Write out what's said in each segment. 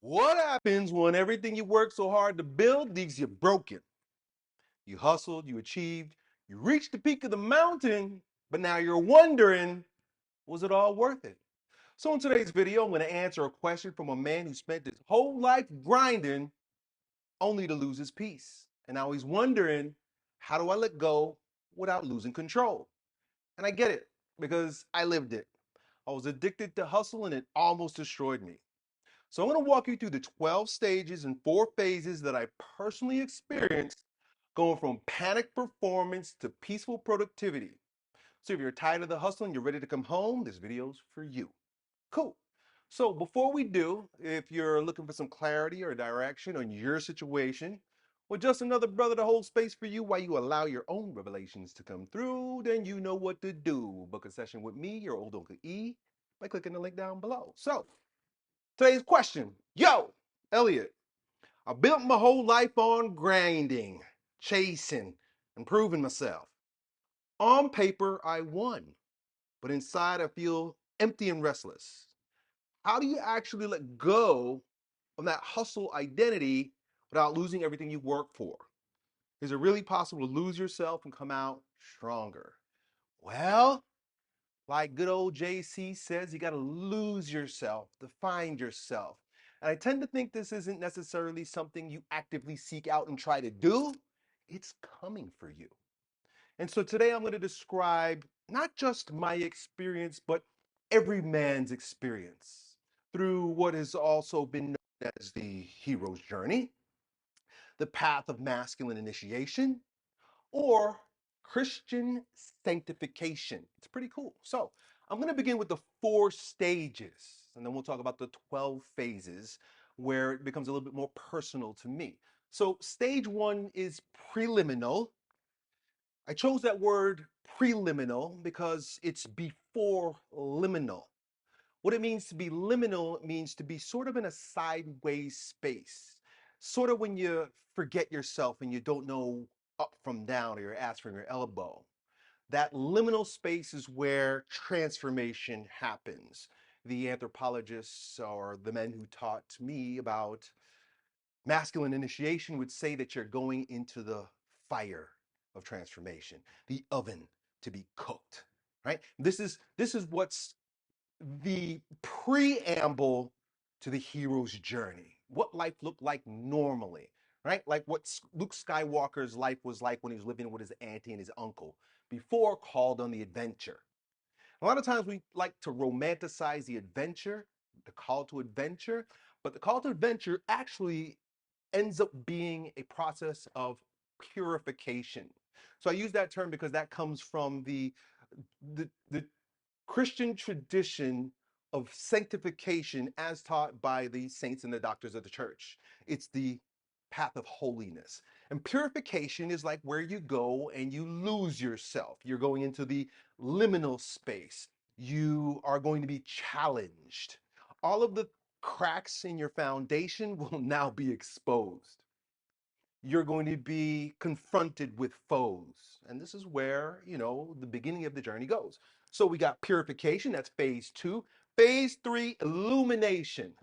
What happens when everything you worked so hard to build leaves you broken? You hustled, you achieved, you reached the peak of the mountain, but now you're wondering, was it all worth it? So in today's video, I'm going to answer a question from a man who spent his whole life grinding only to lose his peace. And now he's wondering, how do I let go without losing control? And I get it because I lived it. I was addicted to hustle and it almost destroyed me. So I'm going to walk you through the 12 stages and 4 phases that I personally experienced going from panic performance to peaceful productivity. So if you're tired of the hustle and you're ready to come home, this video's for you. Cool. So before we do, if you're looking for some clarity or direction on your situation, or just another brother to hold space for you while you allow your own revelations to come through, then you know what to do. Book a session with me, your old Uncle E, by clicking the link down below. So today's question, yo, Elliott, I built my whole life on grinding, chasing, and proving myself. On paper, I won, but inside I feel empty and restless. How do you actually let go of that hustle identity without losing everything you work for? Is it really possible to lose yourself and come out stronger? Well, like good old JC says, you got to lose yourself to find yourself. And I tend to think this isn't necessarily something you actively seek out and try to do. It's coming for you. And so today I'm going to describe not just my experience, but every man's experience through what has also been known as the hero's journey, the path of masculine initiation, or Christian sanctification. It's pretty cool. So I'm going to begin with the 4 stages, and then we'll talk about the 12 phases where it becomes a little bit more personal to me. So stage 1 is preliminal. I chose that word preliminal because it's before liminal. What it means to be liminal means to be sort of in a sideways space, sort of when you forget yourself and you don't know up from down or your ass from your elbow. That liminal space is where transformation happens. The anthropologists or the men who taught me about masculine initiation would say that you're going into the fire of transformation, the oven to be cooked, right? This is what's the preamble to the hero's journey. What life looked like normally, right? Like what Luke Skywalker's life was like when he was living with his auntie and his uncle before called on the adventure. A lot of times we like to romanticize the adventure, the call to adventure, but the call to adventure actually ends up being a process of purification. So I use that term because that comes from the Christian tradition of sanctification as taught by the saints and the doctors of the church. It's the path of holiness. And purification is like where you go and you lose yourself. You're going into the liminal space. You are going to be challenged. All of the cracks in your foundation will now be exposed. You're going to be confronted with foes. And this is where, the beginning of the journey goes. So we got purification, that's phase 2. Phase 3, illumination.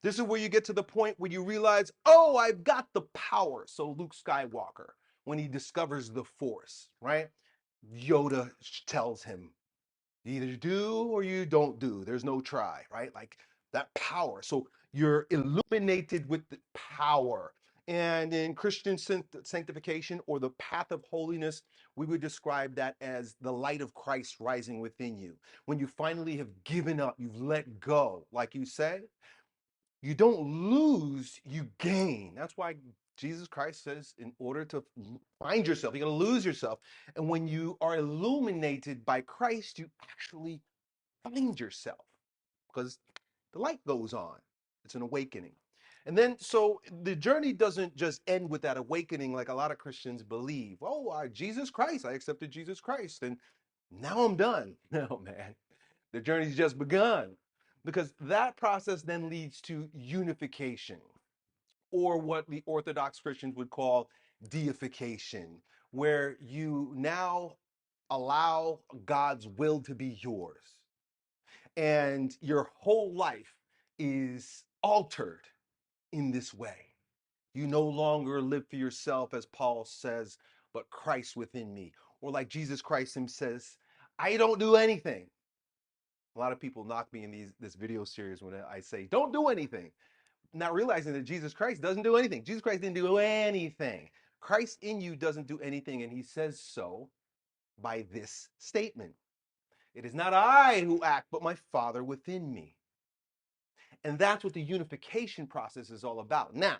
This is where you get to the point where you realize, oh, I've got the power. So Luke Skywalker, when he discovers the Force, right? Yoda tells him, you either do or you don't do. There's no try, right? Like that power. So you're illuminated with the power. And in Christian sanctification or the path of holiness, we would describe that as the light of Christ rising within you. When you finally have given up, you've let go, like you say, you don't lose, you gain. That's why Jesus Christ says, in order to find yourself, you're going to lose yourself. And when you are illuminated by Christ, you actually find yourself because the light goes on. It's an awakening. And then, so the journey doesn't just end with that awakening like a lot of Christians believe. Oh, Jesus Christ, I accepted Jesus Christ, and now I'm done. No, man. The journey's just begun because that process then leads to unification, or what the Orthodox Christians would call deification, where you now allow God's will to be yours and your whole life is altered. in this way. You no longer live for yourself, as Paul says, but Christ within me. Or like Jesus Christ him says, I don't do anything. A lot of people knock me in this video series when I say, don't do anything, not realizing that Jesus Christ doesn't do anything. Jesus Christ didn't do anything. Christ in you doesn't do anything, and he says so by this statement. It is not I who act, but my Father within me. And that's what the unification process is all about. Now,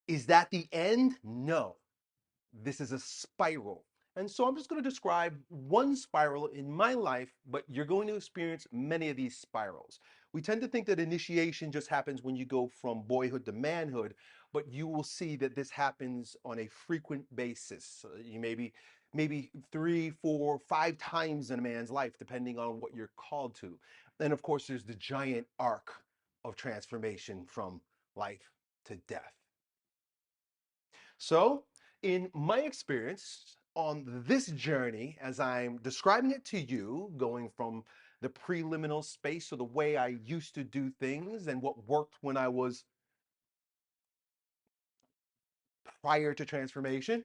is that the end? No. This is a spiral. And so I'm just going to describe one spiral in my life, but you're going to experience many of these spirals. We tend to think that initiation just happens when you go from boyhood to manhood, but you will see that this happens on a frequent basis. You maybe 3, 4, 5 times in a man's life, depending on what you're called to. And of course, there's the giant arc of transformation from life to death. So, in my experience on this journey, as I'm describing it to you, going from the preliminal space, so the way I used to do things and what worked when I was prior to transformation,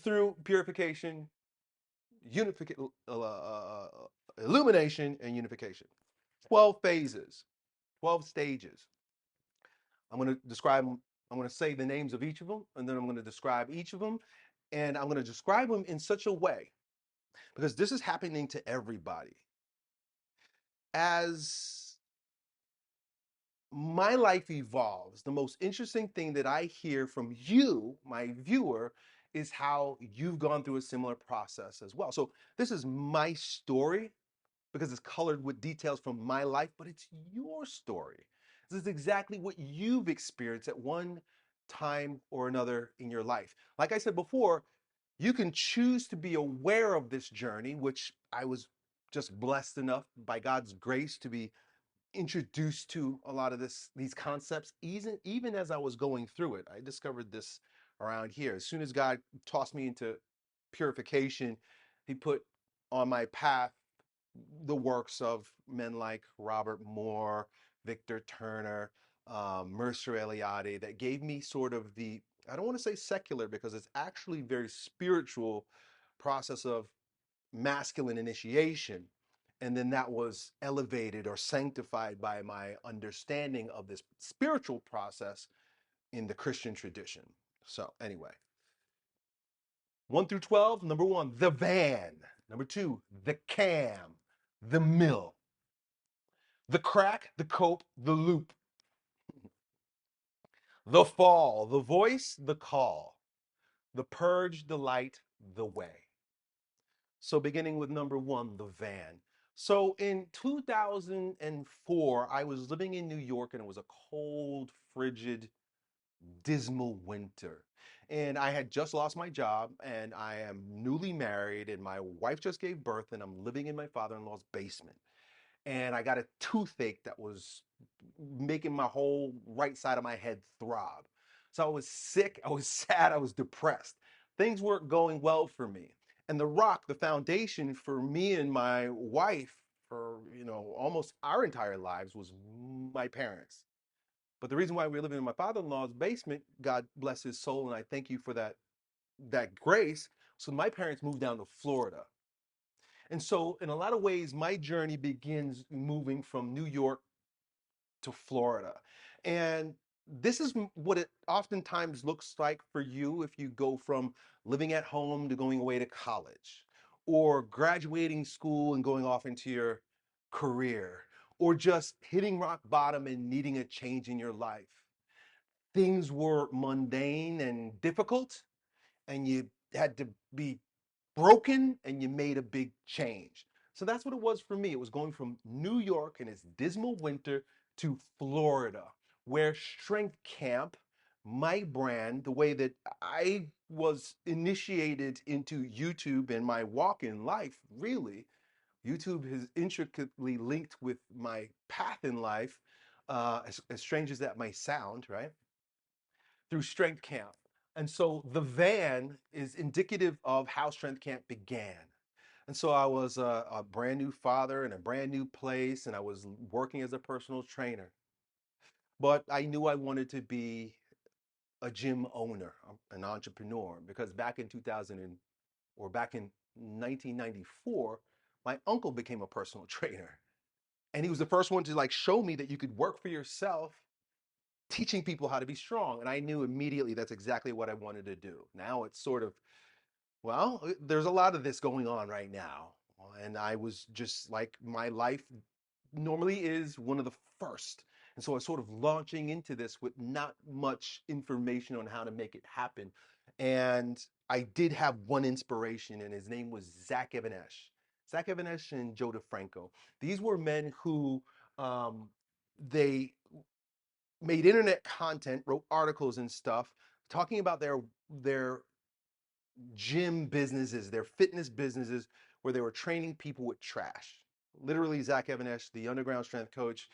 through purification, unification, illumination, and unification. 12 phases, 12 stages. I'm going to describe, I'm going to say the names of each of them, and then I'm going to describe each of them. And I'm going to describe them in such a way, because this is happening to everybody. As my life evolves, the most interesting thing that I hear from you, my viewer, is how you've gone through a similar process as well. So this is my story because it's colored with details from my life, but it's your story. This is exactly what you've experienced at one time or another in your life. Like I said before, you can choose to be aware of this journey, which I was just blessed enough by God's grace to be introduced to a lot of these concepts, even as I was going through it. I discovered this around here. As soon as God tossed me into purification, he put on my path the works of men like Robert Moore, Victor Turner, Mercer Elliott, that gave me sort of the, I don't want to say secular because it's actually very spiritual process of masculine initiation. And then that was elevated or sanctified by my understanding of this spiritual process in the Christian tradition. So, anyway, 1 through 12, number one, the van. Number two, the cam, the mill, the crack, the cope, the loop, the fall, the voice, the call, the purge, the light, the way. So beginning with number one, the van. So in 2004, I was living in New York and it was a cold, frigid, dismal winter. And I had just lost my job and I am newly married and my wife just gave birth and I'm living in my father-in-law's basement. And I got a toothache that was making my whole right side of my head throb. So I was sick, I was sad, I was depressed. Things weren't going well for me. And the rock, the foundation for me and my wife for, almost our entire lives was my parents. But the reason why we were living in my father-in-law's basement, God bless his soul, and I thank you for that grace. So my parents moved down to Florida. And so in a lot of ways, my journey begins moving from New York to Florida. And this is what it oftentimes looks like for you if you go from living at home to going away to college, or graduating school and going off into your career, or just hitting rock bottom and needing a change in your life. Things were mundane and difficult, and you had to be broken and you made a big change. So that's what it was for me. It was going from New York in its dismal winter to Florida, where Strength Camp, my brand, the way that I was initiated into YouTube and my walk in life, really, YouTube is intricately linked with my path in life, as strange as that may sound, right? Through Strength Camp. And so the van is indicative of how Strength Camp began. And so I was a brand new father in a brand new place, and I was working as a personal trainer. but I knew I wanted to be a gym owner, an entrepreneur, because back in 2000 or back in 1994, my uncle became a personal trainer. And he was the first one to like show me that you could work for yourself, teaching people how to be strong. And I knew immediately that's exactly what I wanted to do. Now it's sort of, well, there's a lot of this going on right now. And I was just like, my life normally is one of the first. And so I was sort of launching into this with not much information on how to make it happen. And I did have one inspiration, and his name was Zach Evanesh. Zach Evanesh and Joe DeFranco. These were men who they made internet content, wrote articles and stuff, talking about their gym businesses, their fitness businesses, where they were training people with trash. Literally, Zach Evanesh, the underground strength coach,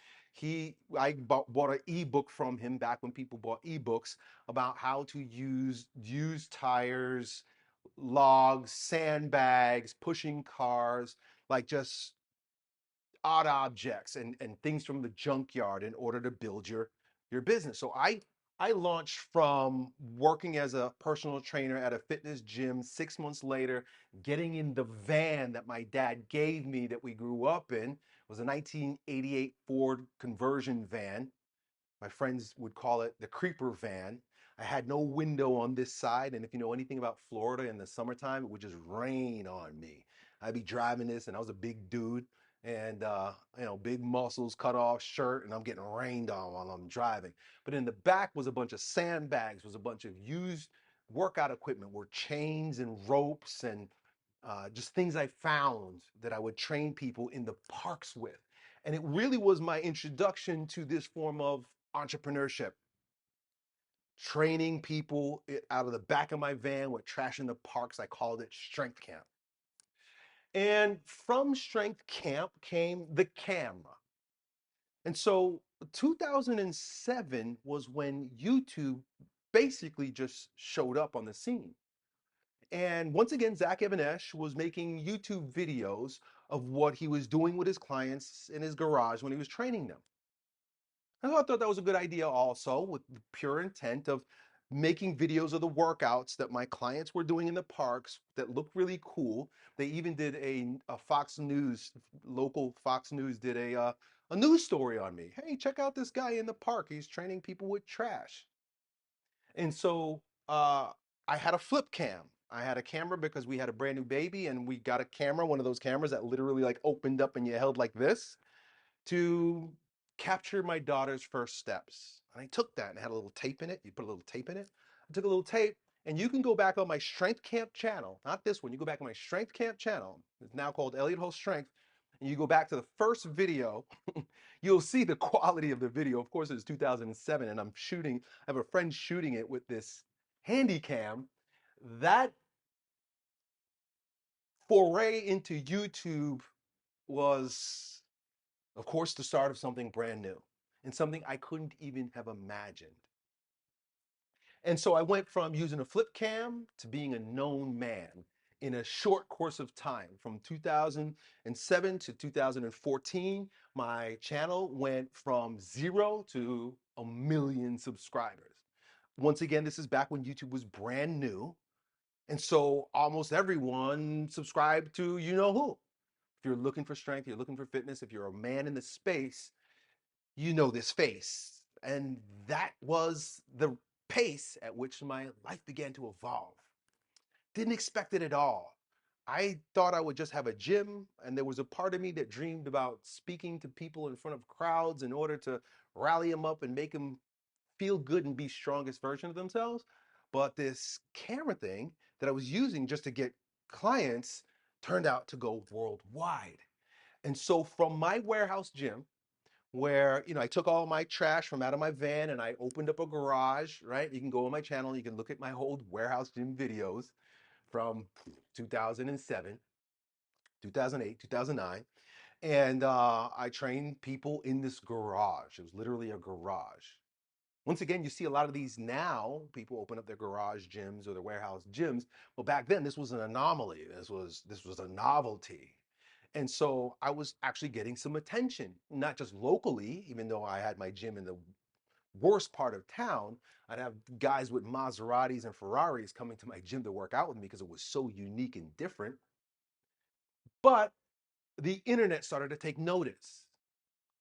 I bought an ebook from him back when people bought ebooks about how to use used tires, logs, sandbags, pushing cars, like just odd objects and things from the junkyard in order to build your business. So I launched from working as a personal trainer at a fitness gym. 6 months later, getting in the van that my dad gave me that we grew up in. It was a 1988 Ford conversion van. My friends would call it the creeper van. I had no window on this side, and if you know anything about Florida in the summertime, it would just rain on me. I'd be driving this, and I was a big dude, and big muscles, cut off shirt, and I'm getting rained on while I'm driving. But in the back was a bunch of sandbags, was a bunch of used workout equipment, were chains and ropes and just things I found that I would train people in the parks with. And it really was my introduction to this form of entrepreneurship, training people out of the back of my van with trash in the parks. I called it Strength Camp. And from Strength Camp came the camera. And so 2007 was when YouTube basically just showed up on the scene. And once again, Zach Evanesh was making YouTube videos of what he was doing with his clients in his garage when he was training them. And I thought that was a good idea also, with the pure intent of making videos of the workouts that my clients were doing in the parks that looked really cool. They even did a Fox News, local Fox News did a news story on me. Hey, check out this guy in the park. He's training people with trash. And so I had a flip cam. I had a camera because we had a brand new baby, and we got a camera, one of those cameras that literally like opened up and you held like this to capture my daughter's first steps. And I took that and had a little tape in it. You put a little tape in it. I took a little tape, and you can go back on my Strength Camp channel, not this one. You go back on my Strength Camp channel. It's now called Elliott Hulse Strength. And you go back to the first video, you'll see the quality of the video. Of course, it's 2007, and I'm shooting. I have a friend shooting it with this handy cam. That foray into YouTube was, of course, the start of something brand new and something I couldn't even have imagined. And so I went from using a flip cam to being a known man in a short course of time. From 2007 to 2014, my channel went from 0 to 1 million subscribers. Once again, this is back when YouTube was brand new. And so almost everyone subscribed to you know who. If you're looking for strength, you're looking for fitness, if you're a man in the space, you know this face. And that was the pace at which my life began to evolve. Didn't expect it at all. I thought I would just have a gym, and there was a part of me that dreamed about speaking to people in front of crowds in order to rally them up and make them feel good and be strongest version of themselves. But this camera thing that I was using just to get clients turned out to go worldwide. And so from my warehouse gym, where I took all my trash from out of my van and I opened up a garage, right? You can go on my channel, you can look at my old warehouse gym videos from 2007, 2008, 2009. And I trained people in this garage. It was literally a garage. Once again, you see a lot of these now. People open up their garage gyms or their warehouse gyms. Well, back then, this was an anomaly. This was a novelty. And so I was actually getting some attention, not just locally, even though I had my gym in the worst part of town, I'd have guys with Maseratis and Ferraris coming to my gym to work out with me because it was so unique and different. But the internet started to take notice.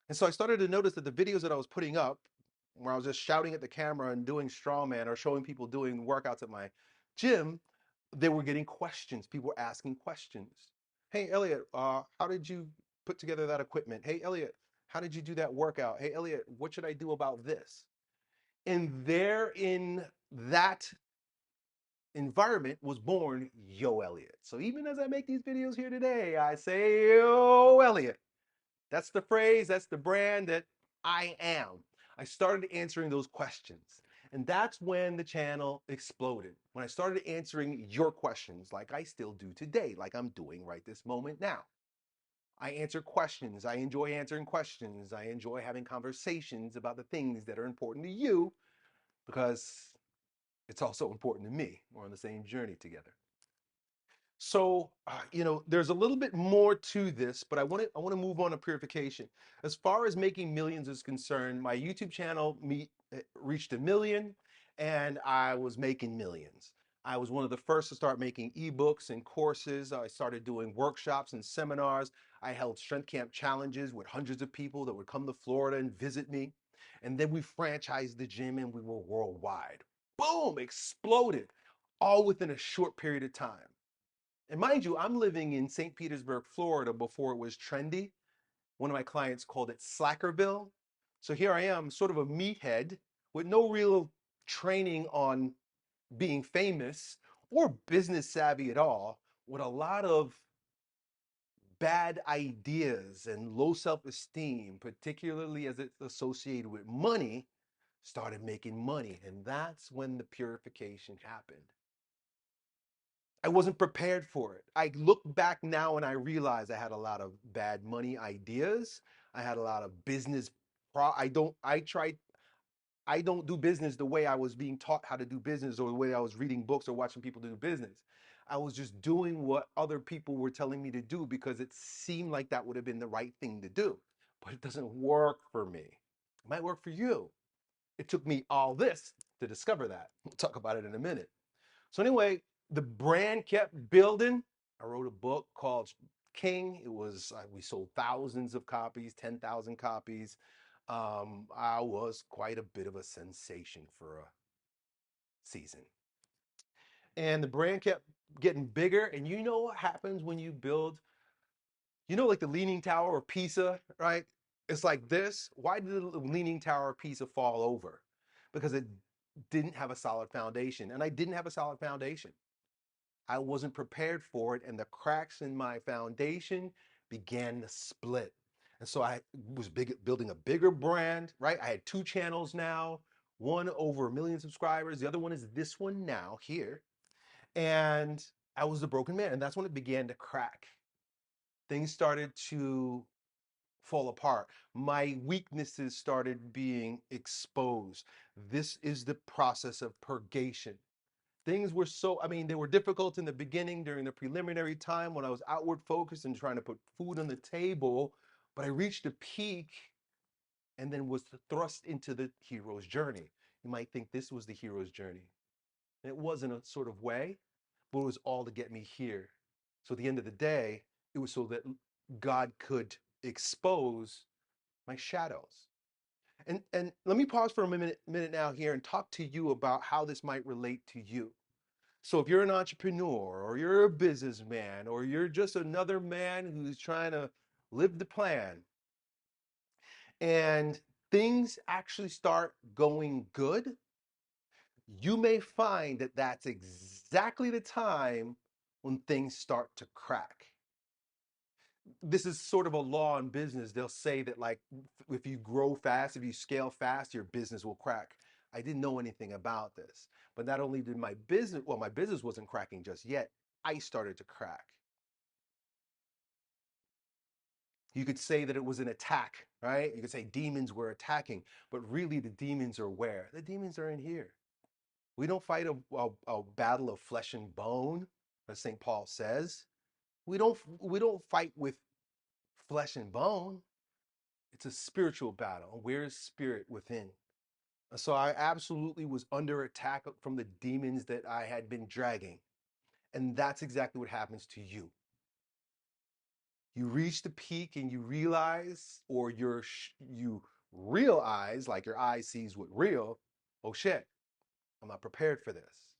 And so I started to notice that the videos that I was putting up, where I was just shouting at the camera and doing strongman or showing people doing workouts at my gym, they were getting questions. People were asking questions. Hey, Elliott, how did you put together that equipment? Hey, Elliott, how did you do that workout? Hey, Elliott, what should I do about this? And there in that environment was born Yo Elliott. So even as I make these videos here today, I say Yo Elliott. That's the phrase, that's the brand that I am. I started answering those questions. And that's when the channel exploded. When I started answering your questions like I still do today, like I'm doing right this moment now. I answer questions. I enjoy answering questions. I enjoy having conversations about the things that are important to you because it's also important to me. We're on the same journey together. So, there's a little bit more to this, but I want to move on to purification. As far as making millions is concerned, my YouTube channel reached 1 million, and I was making millions. I was one of the first to start making ebooks and courses. I started doing workshops and seminars. I held strength camp challenges with hundreds of people that would come to Florida and visit me. And then we franchised the gym and we were worldwide. Boom, exploded, all within a short period of time. And mind you, I'm living in St. Petersburg, Florida before it was trendy. One of my clients called it Slackerville. So here I am, sort of a meathead with no real training on being famous or business savvy at all, with a lot of bad ideas and low self-esteem, particularly as it's associated with money, started making money. And that's when the purification happened. I wasn't prepared for it. I look back now and I realize I had a lot of bad money ideas. I had a lot of business I don't do business the way I was being taught how to do business or the way I was reading books or watching people do business. I was just doing what other people were telling me to do because it seemed like that would have been the right thing to do. But it doesn't work for me. It might work for you. It took me all this to discover that. We'll talk about it in a minute. So anyway, the brand kept building. I wrote a book called King. We sold thousands of copies, 10,000 copies. I was quite a bit of a sensation for a season. And the brand kept getting bigger. And you know what happens when you build, like the Leaning Tower of Pisa, right? It's like this. Why did the Leaning Tower of Pisa fall over? Because it didn't have a solid foundation. And I didn't have a solid foundation. I wasn't prepared for it, and the cracks in my foundation began to split. And so I was building a bigger brand, right? I had two channels now, one over 1 million subscribers, the other one is this one now here. And I was the broken man, and that's when it began to crack. Things started to fall apart. My weaknesses started being exposed. This is the process of purgation. Things were they were difficult in the beginning during the preliminary time when I was outward focused and trying to put food on the table, but I reached a peak and then was thrust into the hero's journey. You might think this was the hero's journey. And it was in a sort of way, but it was all to get me here. So at the end of the day, it was so that God could expose my shadows. And let me pause for a minute now here and talk to you about how this might relate to you. So if you're an entrepreneur or you're a businessman or you're just another man who's trying to live the plan and things actually start going good, you may find that that's exactly the time when things start to crack. This is sort of a law in business. They'll say that, like, if you grow fast, if you scale fast, your business will crack. I didn't know anything about this, but not only did my business wasn't cracking just yet, I started to crack. You could say that it was an attack, right? You could say demons were attacking, but really the demons are where? The demons are in here. We don't fight a battle of flesh and bone, as St. Paul says. We don't fight with flesh and bone. It's a spiritual battle. Where is spirit within? So I absolutely was under attack from the demons that I had been dragging. And that's exactly what happens to you. You reach the peak and you realize, or you realize, like your eye sees what real, oh shit, I'm not prepared for this.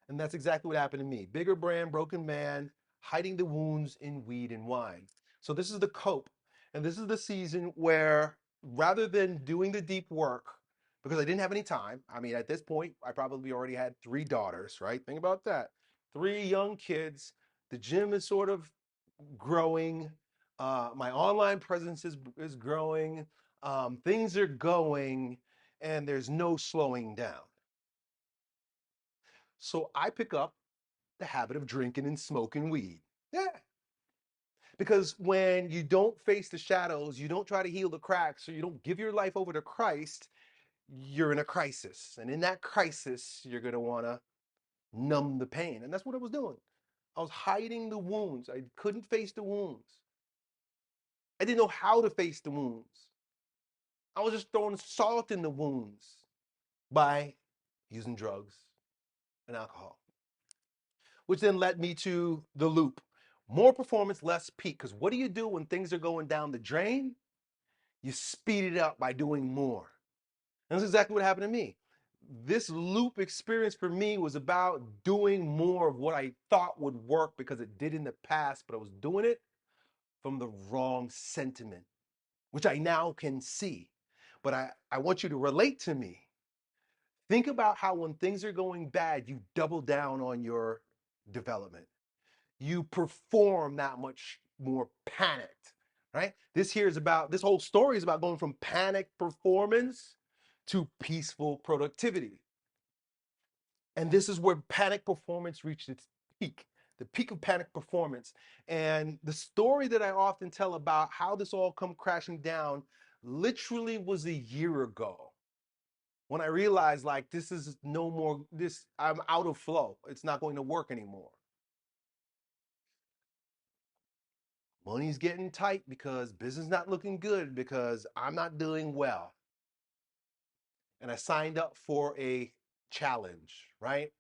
And that's exactly what happened to me. Bigger brand, broken man, hiding the wounds in weed and wine. So this is the cope. And this is the season where rather than doing the deep work, because I didn't have any time, I mean, at this point, I probably already had 3 daughters, right? Think about that. 3 young kids. The gym is sort of growing. My online presence is growing. Things are going, and there's no slowing down. So I pick up the habit of drinking and smoking weed. Yeah. Because when you don't face the shadows, you don't try to heal the cracks, or you don't give your life over to Christ, you're in a crisis. And in that crisis, you're going to want to numb the pain. And that's what I was doing. I was hiding the wounds. I couldn't face the wounds. I didn't know how to face the wounds. I was just throwing salt in the wounds by using drugs and alcohol, which then led me to the loop. More performance, less peak. Because what do you do when things are going down the drain? You speed it up by doing more. And that's exactly what happened to me. This loop experience for me was about doing more of what I thought would work because it did in the past, but I was doing it from the wrong sentiment, which I now can see. But I want you to relate to me. Think about how when things are going bad, you double down on your development. You perform that much more panicked, right? This whole story is about going from panic performance to peaceful productivity. And this is where panic performance reached its peak, the peak of panic performance. And the story that I often tell about how this all come crashing down literally was a year ago when I realized like this is no more this I'm out of flow. It's not going to work anymore. Money's getting tight because business not looking good because I'm not doing well. And I signed up for a challenge, right?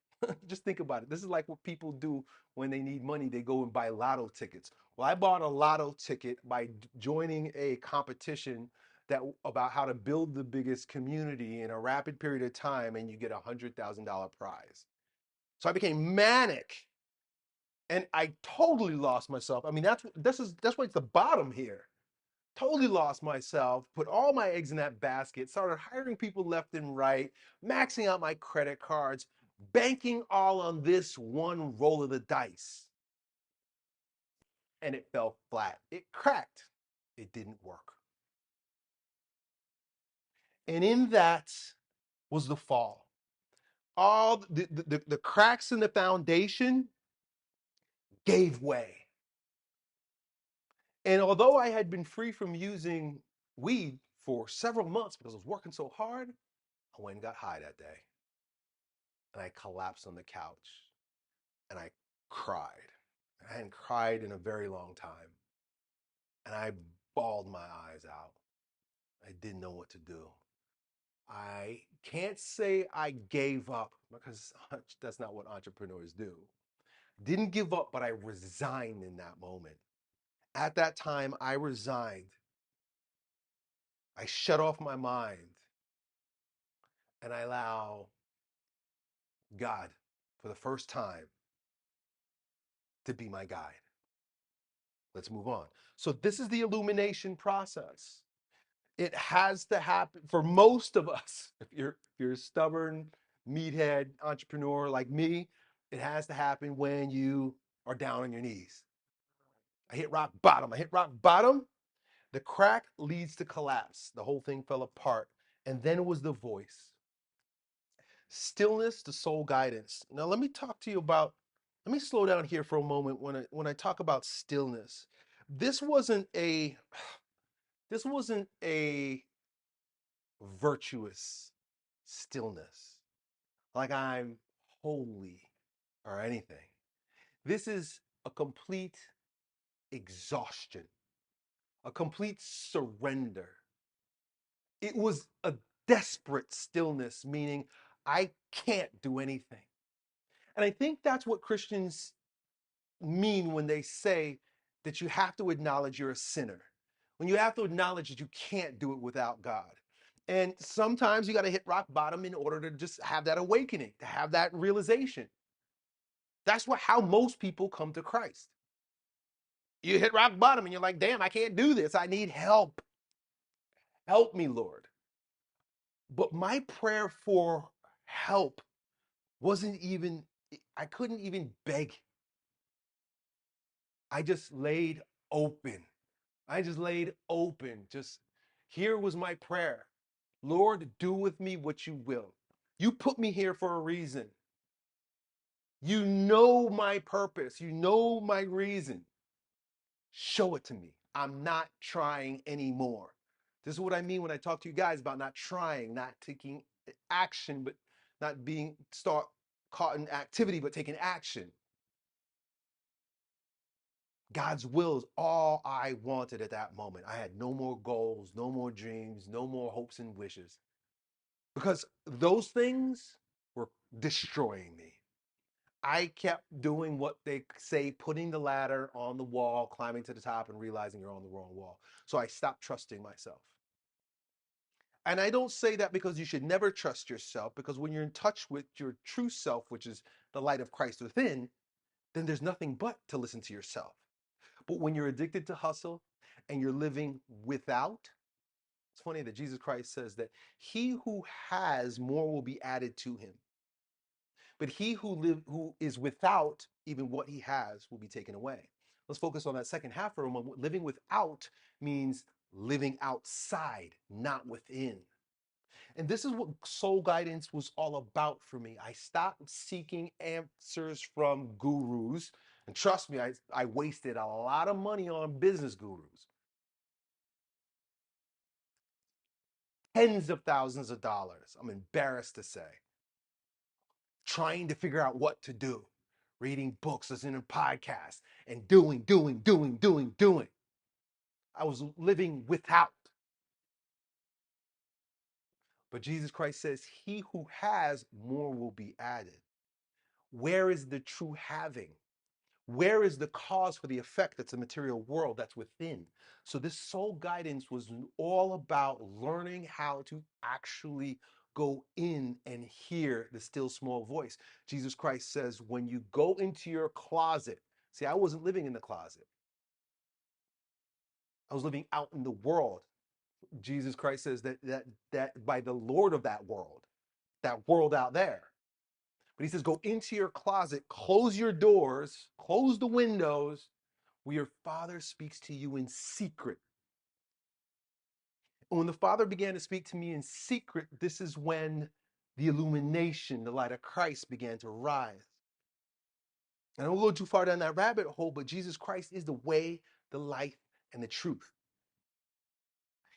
Just think about it. This is like what people do when they need money. They go and buy lotto tickets. Well, I bought a lotto ticket by joining a competition that about how to build the biggest community in a rapid period of time, and you get $100,000 prize. So I became manic, and I totally lost myself. I mean, that's why it's the bottom here. Totally lost myself, put all my eggs in that basket, started hiring people left and right, maxing out my credit cards, banking all on this one roll of the dice. And it fell flat. It cracked. It didn't work. And in that was the fall. All the cracks in the foundation gave way. And although I had been free from using weed for several months because I was working so hard, I went and got high that day. And I collapsed on the couch and I cried. I hadn't cried in a very long time. And I bawled my eyes out. I didn't know what to do. I can't say I gave up because that's not what entrepreneurs do. Didn't give up, but I resigned in that moment. At that time, I resigned. I shut off my mind and I allow God for the first time to be my guide. Let's move on. So, this is the illumination process. It has to happen for most of us. If you're a stubborn meathead entrepreneur like me, it has to happen when you are down on your knees. I hit rock bottom. I hit rock bottom. The crack leads to collapse. The whole thing fell apart. And then it was the voice. Stillness, the soul guidance. Now let me talk to you about, let me slow down here for a moment when I talk about stillness. This wasn't a this wasn't a virtuous stillness, like I'm holy or anything. This is a complete exhaustion, a complete surrender. It was a desperate stillness, meaning I can't do anything. And I think that's what Christians mean when they say that you have to acknowledge you're a sinner, when you have to acknowledge that you can't do it without God. And sometimes you got to hit rock bottom in order to just have that awakening, to have that realization. That's how most people come to Christ. You hit rock bottom and you're like, damn, I can't do this. I need help. Help me, Lord. But my prayer for help wasn't even, I couldn't even beg. I just laid open. I just laid open. Just here was my prayer. Lord, do with me what you will. You put me here for a reason. You know my purpose. You know my reason. Show it to me. I'm not trying anymore. This is what I mean when I talk to you guys about not trying, not taking action, but not being caught in activity, but taking action. God's will is all I wanted at that moment. I had no more goals, no more dreams, no more hopes and wishes. Because those things were destroying me. I kept doing what they say, putting the ladder on the wall, climbing to the top, and realizing you're on the wrong wall. So I stopped trusting myself. And I don't say that because you should never trust yourself, because when you're in touch with your true self, which is the light of Christ within, then there's nothing but to listen to yourself. But when you're addicted to hustle and you're living without, it's funny that Jesus Christ says that he who has more will be added to him. But he who is without even what he has will be taken away. Let's focus on that second half for a moment. Living without means living outside, not within. And this is what soul guidance was all about for me. I stopped seeking answers from gurus. And trust me, I wasted a lot of money on business gurus. Tens of thousands of dollars, I'm embarrassed to say, trying to figure out what to do, reading books, listening to podcasts, and doing. I was living without. But Jesus Christ says, he who has more will be added. Where is the true having? Where is the cause for the effect that's the material world that's within? So this soul guidance was all about learning how to actually go in and hear the still small voice. Jesus Christ says, when you go into your closet, see, I wasn't living in the closet. I was living out in the world. Jesus Christ says that by the Lord of that world out there. But he says, go into your closet, close your doors, close the windows, where your Father speaks to you in secret. And when the Father began to speak to me in secret, this is when the illumination, the light of Christ began to rise. And I don't go too far down that rabbit hole, but Jesus Christ is the way, the life, and the truth.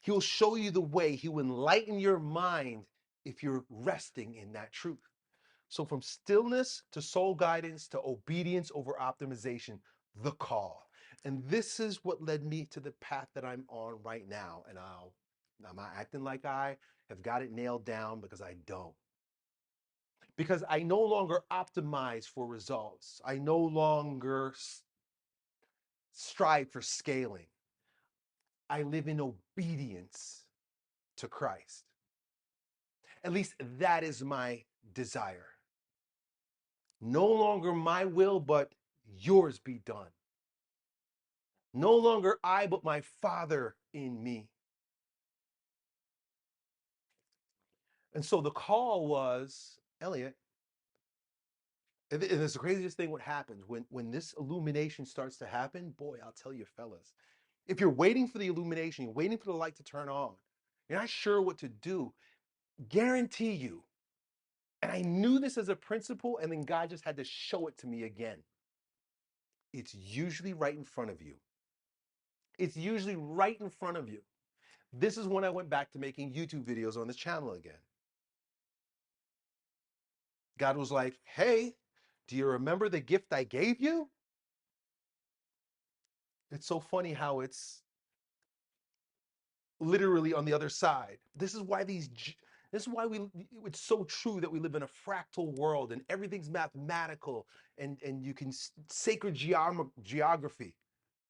He'll show you the way. He will enlighten your mind if you're resting in that truth. So from stillness to soul guidance to obedience over optimization, the call. And this is what led me to the path that I'm on right now. And I'm not acting like I have got it nailed down, because I don't. Because I no longer optimize for results. I no longer strive for scaling. I live in obedience to Christ. At least that is my desire. No longer my will, but yours be done. No longer I, but my Father in me. And so the call was, Elliott, and it's the craziest thing what happens when this illumination starts to happen. Boy, I'll tell you, fellas, if you're waiting for the illumination, you're waiting for the light to turn on, you're not sure what to do, guarantee you. And I knew this as a principle, and then God just had to show it to me again. It's usually right in front of you. It's usually right in front of you. This is when I went back to making YouTube videos on this channel again. God was like, hey, do you remember the gift I gave you? It's so funny how it's literally on the other side. This is why This is why it's so true that we live in a fractal world and everything's mathematical and you can sacred geography,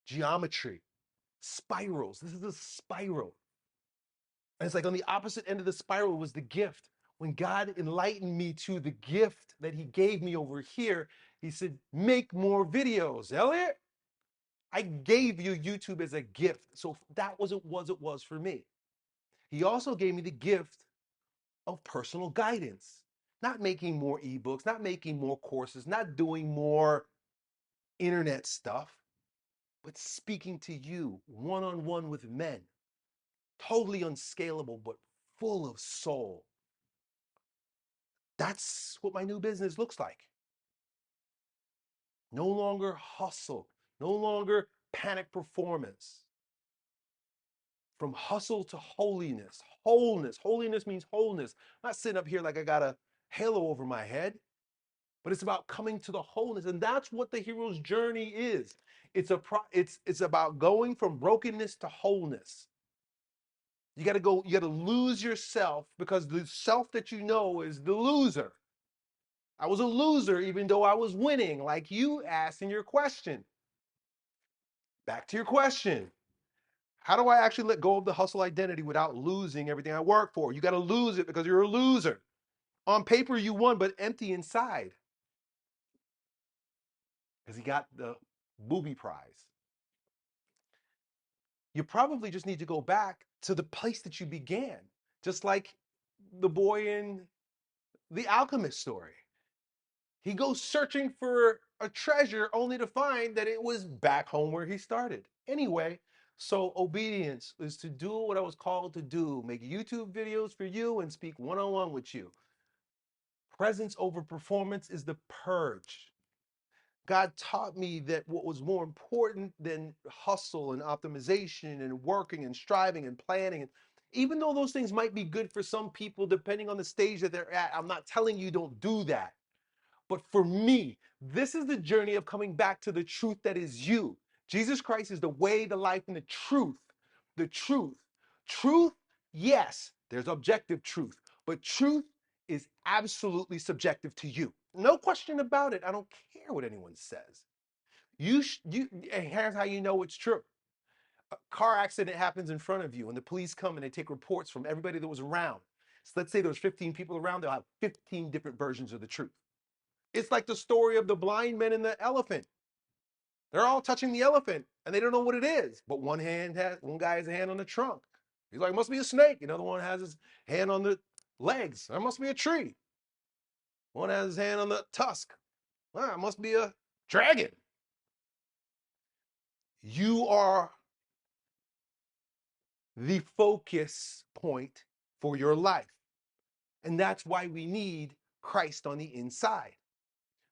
geometry, spirals. This is a spiral. And it's like on the opposite end of the spiral was the gift. When God enlightened me to the gift that he gave me over here, he said, make more videos. Elliott, I gave you YouTube as a gift. So that was it was for me. He also gave me the gift of personal guidance, not making more ebooks, not making more courses, not doing more internet stuff, but speaking to you one-on-one with men, totally unscalable, but full of soul. That's what my new business looks like. No longer hustle, no longer panic performance. From hustle to holiness, wholeness. Holiness means wholeness. I'm not sitting up here like I got a halo over my head, but it's about coming to the wholeness. And that's what the hero's journey is. It's about going from brokenness to wholeness. You got to go, you got to lose yourself because the self that you know is the loser. I was a loser even though I was winning, like you asked in your question. Back to your question. How do I actually let go of the hustle identity without losing everything I work for? You got to lose it because you're a loser. On paper, you won, but empty inside because he got the booby prize. You probably just need to go back to the place that you began, just like the boy in the alchemist story. He goes searching for a treasure only to find that it was back home where he started. Anyway, so obedience is to do what I was called to do, make YouTube videos for you and speak one-on-one with you. Presence over performance is the purge. God taught me that what was more important than hustle and optimization and working and striving and planning, and even though those things might be good for some people, depending on the stage that they're at, I'm not telling you don't do that. But for me, this is the journey of coming back to the truth that is you. Jesus Christ is the way, the life, and the truth. The truth. Truth, yes, there's objective truth, but truth is absolutely subjective to you. No question about it. I don't care what anyone says. And here's how you know it's true. A car accident happens in front of you, and the police come and they take reports from everybody that was around. So let's say there's 15 people around, they'll have 15 different versions of the truth. It's like the story of the blind men and the elephant. They're all touching the elephant and they don't know what it is. But one guy has a hand on the trunk. He's like, it must be a snake. Another one has his hand on the legs. There must be a tree. One has his hand on the tusk. It must be a dragon. You are the focus point for your life. And that's why we need Christ on the inside,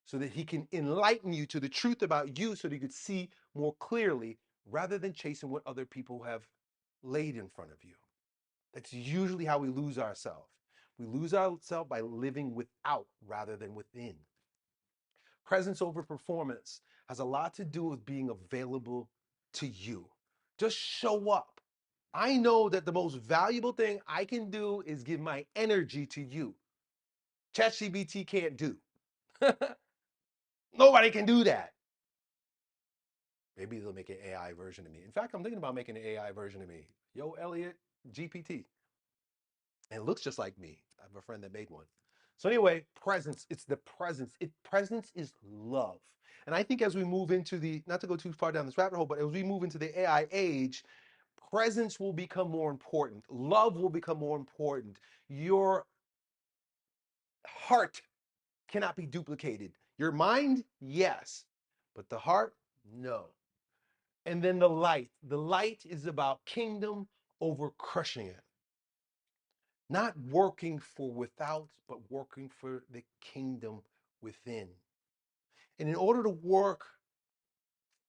so that he can enlighten you to the truth about you so that you could see more clearly rather than chasing what other people have laid in front of you. That's usually how we lose ourselves. We lose ourselves by living without rather than within. Presence over performance has a lot to do with being available to you. Just show up. I know that the most valuable thing I can do is give my energy to you. ChatGPT can't do. Nobody can do that. Maybe they'll make an AI version of me. In fact, I'm thinking about making an AI version of me. Yo, Elliott, GPT. And it looks just like me. I have a friend that made one. So anyway, presence, it's the presence. Presence is love. And I think as we move into not to go too far down this rabbit hole, but as we move into the AI age, presence will become more important. Love will become more important. Your heart cannot be duplicated. Your mind, yes. But the heart, no. And then the light. The light is about kingdom over crushing it. Not working for without, but working for the kingdom within. And in order to work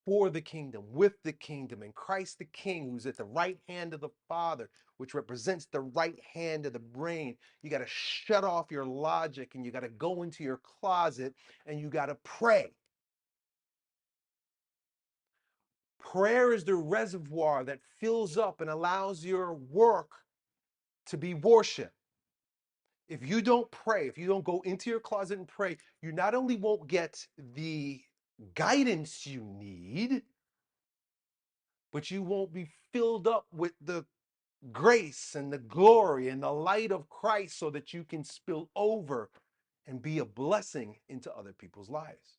for the kingdom, with the kingdom, and Christ the King, who's at the right hand of the Father, which represents the right hand of the brain, you got to shut off your logic and you got to go into your closet and you got to pray. Prayer is the reservoir that fills up and allows your work to be worship. If you don't pray, if you don't go into your closet and pray, you not only won't get the guidance you need, but you won't be filled up with the grace and the glory and the light of Christ so that you can spill over and be a blessing into other people's lives.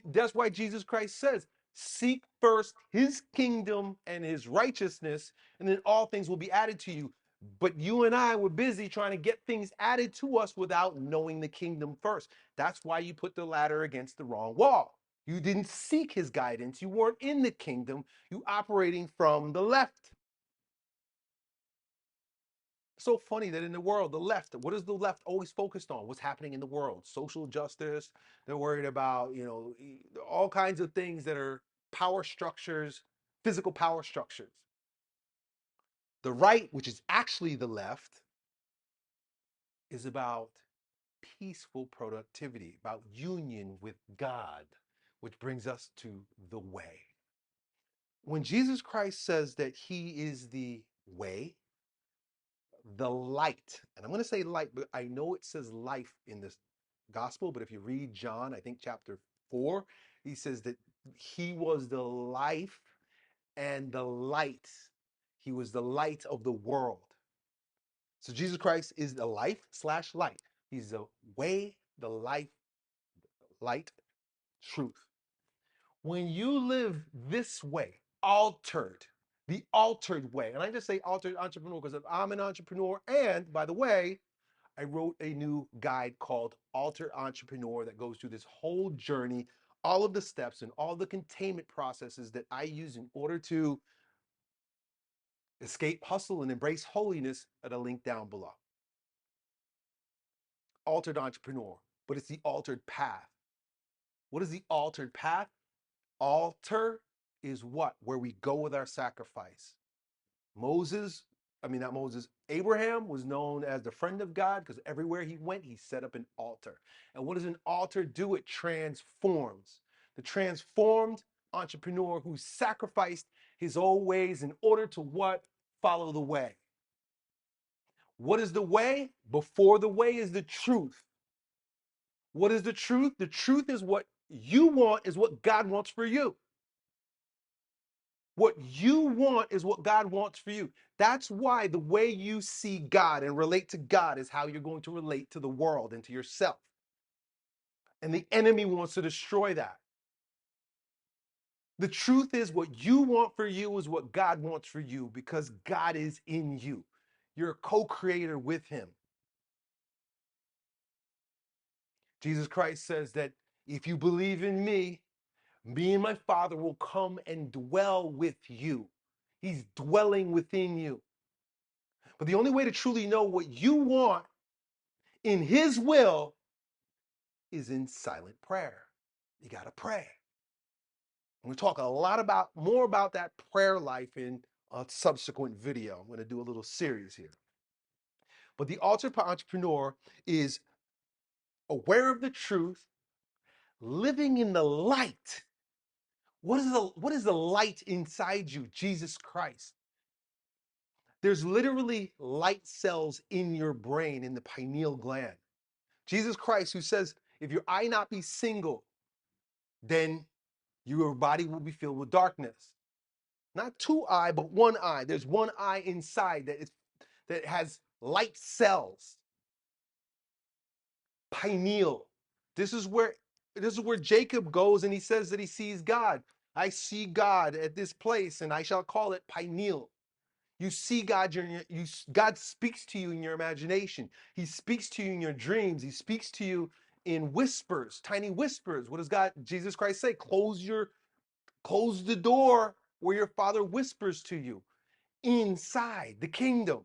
That's why Jesus Christ says, seek first his kingdom and his righteousness, and then all things will be added to you. But you and I were busy trying to get things added to us without knowing the kingdom first. That's why you put the ladder against the wrong wall. You didn't seek his guidance. You weren't in the kingdom. You operating from the left. So funny that in the world, the left, what is the left always focused on? What's happening in the world? Social justice. They're worried about, all kinds of things that are power structures, physical power structures. The right, which is actually the left, is about peaceful productivity, about union with God, which brings us to the way. When Jesus Christ says that he is the way, the light, and I'm going to say light, but I know it says life in this gospel, but if you read John, I think chapter 4, he says that he was the life and the light. He was the light of the world. So Jesus Christ is the life slash light. He's the way, the life, light, truth. When you live this way, altered, the altered way, and I just say altered entrepreneur because I'm an entrepreneur, and by the way, I wrote a new guide called Altered Entrepreneur that goes through this whole journey, all of the steps and all the containment processes that I use in order to escape hustle and embrace holiness at a link down below. Altered Entrepreneur, but it's the altered path. What is the altered path? Altar is what? Where we go with our sacrifice. Not Moses, Abraham was known as the friend of God because everywhere he went, he set up an altar. And what does an altar do? It transforms. The transformed entrepreneur who sacrificed his old ways in order to what? Follow the way. What is the way? Before the way is the truth. What is the truth? The truth is what you want is what God wants for you. What you want is what God wants for you. That's why the way you see God and relate to God is how you're going to relate to the world and to yourself. And the enemy wants to destroy that. The truth is what you want for you is what God wants for you because God is in you. You're a co-creator with him. Jesus Christ says that if you believe in me and my Father will come and dwell with you. He's dwelling within you. But the only way to truly know what you want in his will is in silent prayer. You got to pray. And we talk a lot more about that prayer life in a subsequent video. I'm going to do a little series here. But the altered entrepreneur is aware of the truth, living in the light. What is the light inside you? Jesus Christ. There's literally light cells in your brain, in the pineal gland. Jesus Christ, who says, if your eye not be single, then your body will be filled with darkness. Not two eye, but one eye. There's one eye inside that has light cells. Pineal. This is where Jacob goes and he says that he sees God. I see God at this place and I shall call it pineal. You see God, God speaks to you in your imagination. He speaks to you in your dreams. He speaks to you in whispers, tiny whispers. What does Jesus Christ say? Close the door where your Father whispers to you inside the kingdom.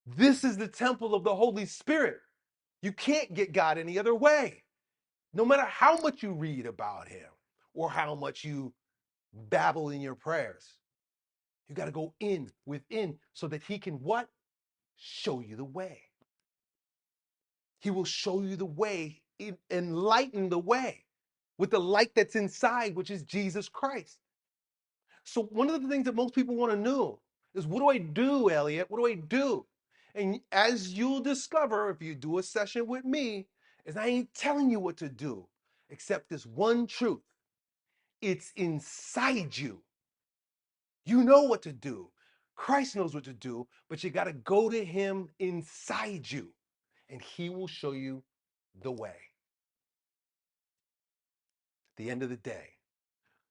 This is the temple of the Holy Spirit. You can't get God any other way. No matter how much you read about him or how much you babble in your prayers, you got to go within so that he can what? Show you the way. He will show you the way, enlighten the way with the light that's inside, which is Jesus Christ. So one of the things that most people want to know is, what do I do, Elliott? What do I do? And as you'll discover if you do a session with me, is I ain't telling you what to do, except this one truth. It's inside you. You know what to do. Christ knows what to do, but you got to go to him inside you, and he will show you the way. At the end of the day.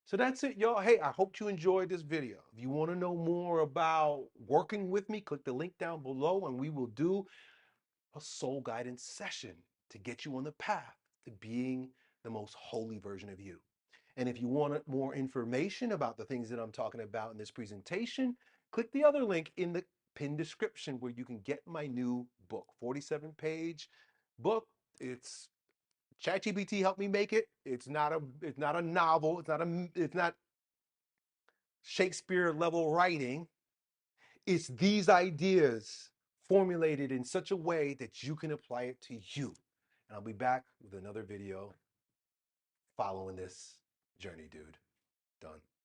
So that's it, y'all. Hey, I hope you enjoyed this video. If you want to know more about working with me, click the link down below and we will do a soul guidance session to get you on the path to being the most holy version of you. And if you want more information about the things that I'm talking about in this presentation, click the other link in the pinned description where you can get my new book, 47-page book. It's ChatGPT helped me make it. It's not a novel. It's not Shakespeare level writing. It's these ideas formulated in such a way that you can apply it to you. And I'll be back with another video following this journey, dude. Done.